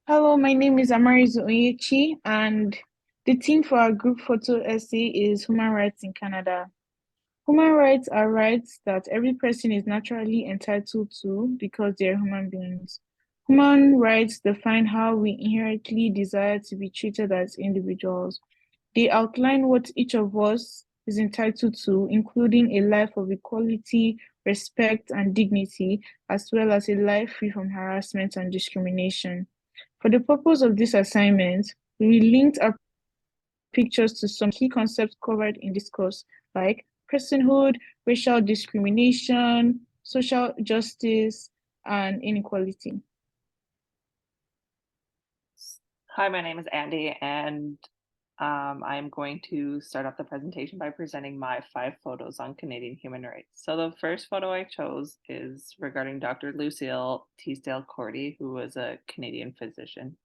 Hello, my name is Amaraizu, and the theme for our group photo essay is Human Rights in Canada. Human rights are rights that every person is naturally entitled to because they are human beings. Human rights define how we inherently desire to be treated as individuals. They outline what each of us is entitled to, including a life of equality, respect, and dignity, as well as a life free from harassment and discrimination. For the purpose of this assignment, we linked our pictures to some key concepts covered in this course, like personhood, racial discrimination, social justice, and inequality. Hi, my name is Andie, and I'm going to start off the presentation by presenting my 5 photos on Canadian human rights. So the first photo I chose is regarding Dr. Lucille Teasdale Cordy, who was a Canadian physician.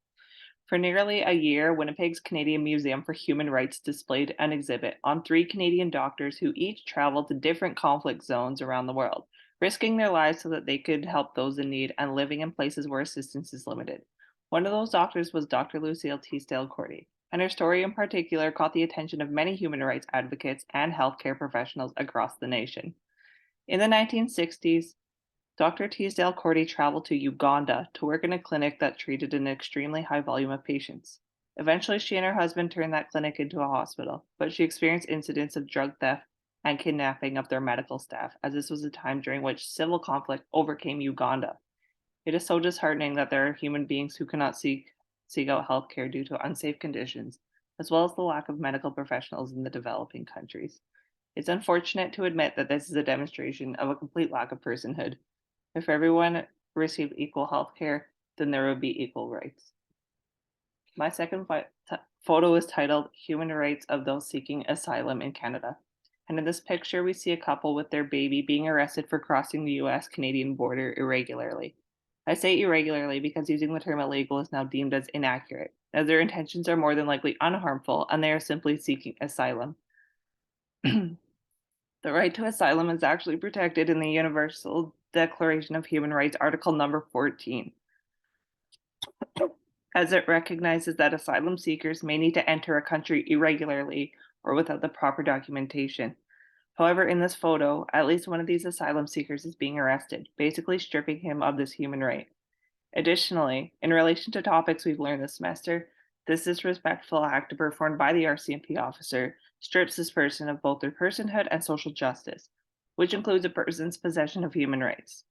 For nearly a year, Winnipeg's Canadian Museum for Human Rights displayed an exhibit on 3 Canadian doctors who each traveled to different conflict zones around the world, risking their lives so that they could help those in need and living in places where assistance is limited. One of those doctors was Dr. Lucille Teasdale Cordy, and her story in particular caught the attention of many human rights advocates and healthcare professionals across the nation. In the 1960s, Dr. Teasdale Cordy traveled to Uganda to work in a clinic that treated an extremely high volume of patients. Eventually, she and her husband turned that clinic into a hospital, but she experienced incidents of drug theft and kidnapping of their medical staff, as this was a time during which civil conflict overcame Uganda. It is so disheartening that there are human beings who cannot seek out healthcare due to unsafe conditions, as well as the lack of medical professionals in the developing countries. It's unfortunate to admit that this is a demonstration of a complete lack of personhood. If everyone received equal health care, then there would be equal rights. My second photo is titled Human Rights of Those Seeking Asylum in Canada. And in this picture, we see a couple with their baby being arrested for crossing the US Canadian border irregularly. I say irregularly because using the term illegal is now deemed as inaccurate, as their intentions are more than likely unharmful and they are simply seeking asylum. The right to asylum is actually protected in the Universal Declaration of Human Rights, Article number 14, as it recognizes that asylum seekers may need to enter a country irregularly or without the proper documentation. However, in this photo, at least one of these asylum seekers is being arrested, basically stripping him of this human right. Additionally, in relation to topics we've learned this semester, this disrespectful act performed by the RCMP officer strips this person of both their personhood and social justice, which includes a person's possession of human rights.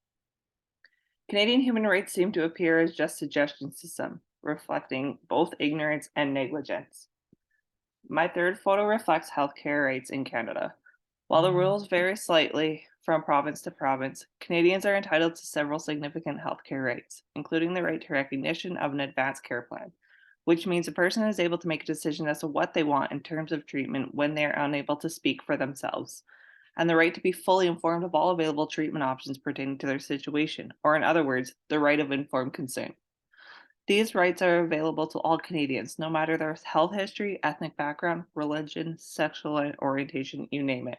Canadian human rights seem to appear as just suggestions to some, reflecting both ignorance and negligence. My third photo reflects healthcare rates in Canada. While the rules vary slightly from province to province, Canadians are entitled to several significant healthcare rights, including the right to recognition of an advanced care plan, which means a person is able to make a decision as to what they want in terms of treatment when they are unable to speak for themselves, and the right to be fully informed of all available treatment options pertaining to their situation, or in other words, the right of informed consent. These rights are available to all Canadians, no matter their health history, ethnic background, religion, sexual orientation, you name it.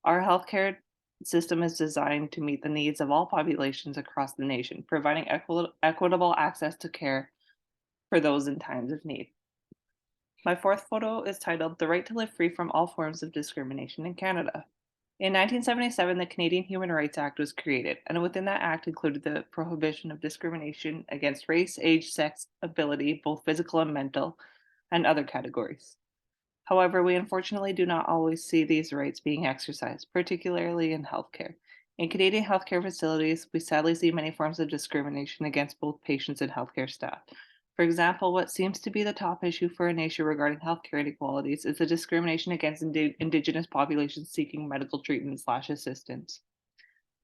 Our healthcare system is designed to meet the needs of all populations across the nation, providing equitable access to care for those in times of need. My fourth photo is titled The Right to Live Free from All Forms of Discrimination in Canada. In 1977, the Canadian Human Rights Act was created, and within that act included the prohibition of discrimination against race, age, sex, ability, both physical and mental, and other categories. However, we unfortunately do not always see these rights being exercised, particularly in healthcare. In Canadian healthcare facilities, we sadly see many forms of discrimination against both patients and healthcare staff. For example, what seems to be the top issue for a nation regarding healthcare inequalities is the discrimination against Indigenous populations seeking medical treatment/assistance.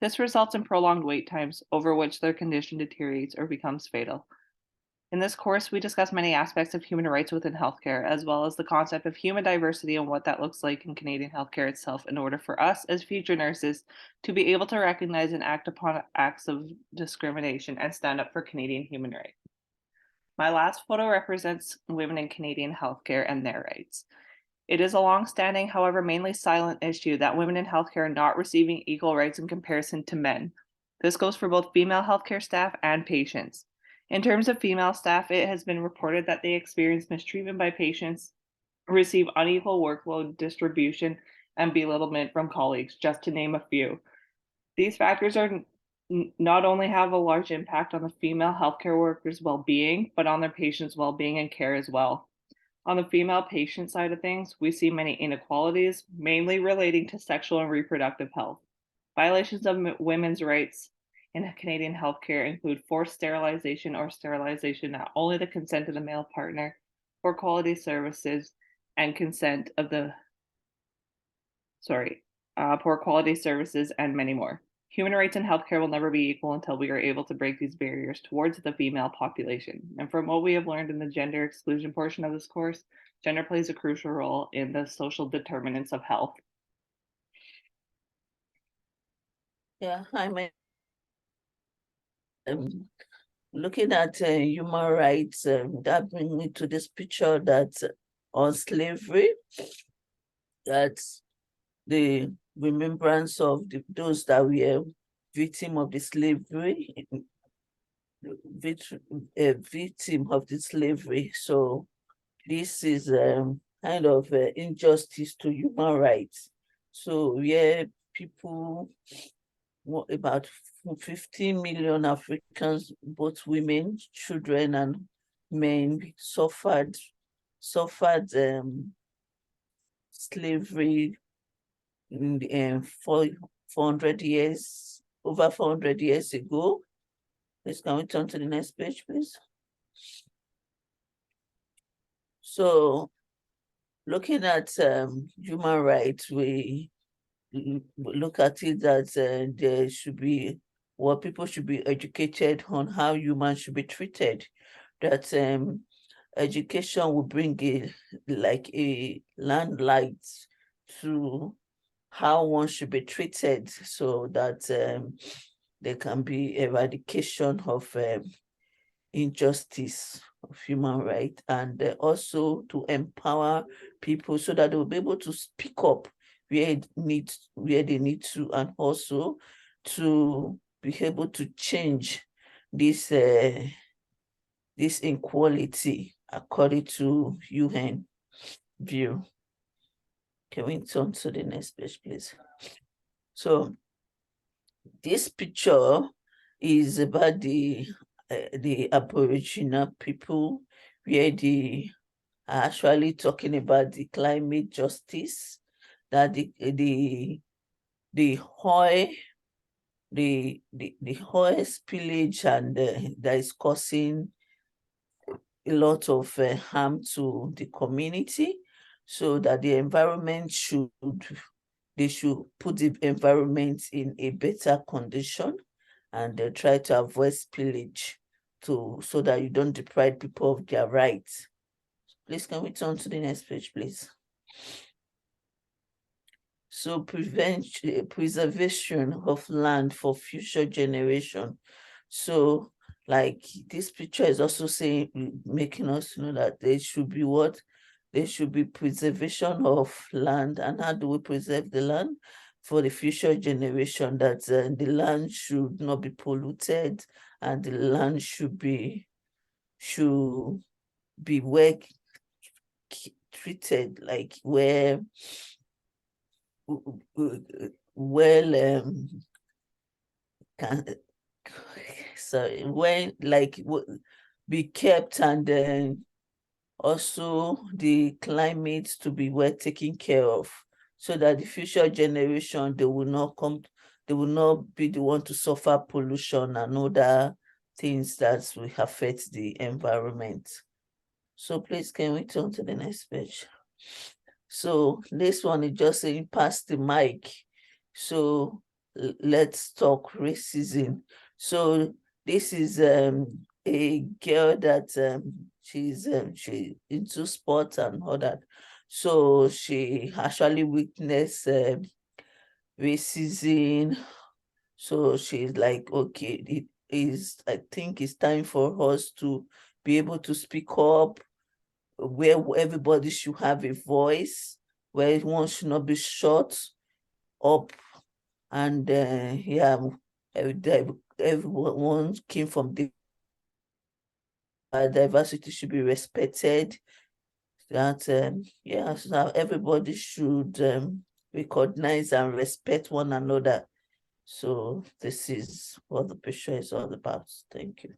This results in prolonged wait times, over which their condition deteriorates or becomes fatal. In this course, we discuss many aspects of human rights within healthcare, as well as the concept of human diversity and what that looks like in Canadian healthcare itself in order for us as future nurses to be able to recognize and act upon acts of discrimination and stand up for Canadian human rights. My last photo represents women in Canadian healthcare and their rights. It is a long-standing, however mainly silent issue that women in healthcare are not receiving equal rights in comparison to men. This goes for both female healthcare staff and patients. In terms of female staff, it has been reported that they experience mistreatment by patients, receive unequal workload distribution, and belittlement from colleagues, just to name a few. These factors are not only have a large impact on the female healthcare workers' well-being, but on their patients' well-being and care as well. On the female patient side of things, we see many inequalities, mainly relating to sexual and reproductive health. Violations of women's rights in Canadian healthcare include forced sterilization or sterilization at only the consent of the male partner, poor quality services, and consent of the poor quality services, and many more. Human rights in healthcare will never be equal until we are able to break these barriers towards the female population. And from what we have learned in the gender exclusion portion of this course, gender plays a crucial role in the social determinants of health. Yeah, looking at human rights, that brings me to this picture that on slavery, that's the remembrance of those that were victim of the slavery, victim of the slavery. So this is kind of injustice to human rights. So yeah, people, about 15 million Africans, both women, children, and men, suffered slavery in the, 400 years, over 400 years ago. Please, can we turn to the next page, please? So, looking at human rights, we look at it that there should be, people should be educated on how humans should be treated. That education will bring a lamplight to how one should be treated, so that there can be eradication of injustice of human rights, and also to empower people so that they will be able to speak up where they need to, and also to be able to change this this inequality according to UN view. Can we turn to the next page, please? So this picture is about the Aboriginal people, where they are actually talking about the climate justice, that the oil spillage, and that is causing a lot of harm to the community, so that the environment they should put the environment in a better condition, and try to avoid spillage so that you don't deprive people of their rights. Please, can we turn to the next page, please? So preservation of land for future generation. So like this picture is also saying, making us know that there should be what? There should be preservation of land. And how do we preserve the land? For the future generation, that the land should not be polluted, and the land should be well treated, like where sorry, when like be kept, and then also the climate to be well taken care of, so that the future generation, they will not be the one to suffer pollution and other things that will affect the environment. So please, can we turn to the next page? So this one is just saying, pass the mic. So let's talk racism. So this is a girl that she's into sports and all that. So she actually witnessed racism. So she's like, okay, I think it's time for us to be able to speak up, where everybody should have a voice, where one should not be shut up. And yeah, everyone came from diversity should be respected. That so everybody should recognize and respect one another. So this is what the picture is all about. Thank you.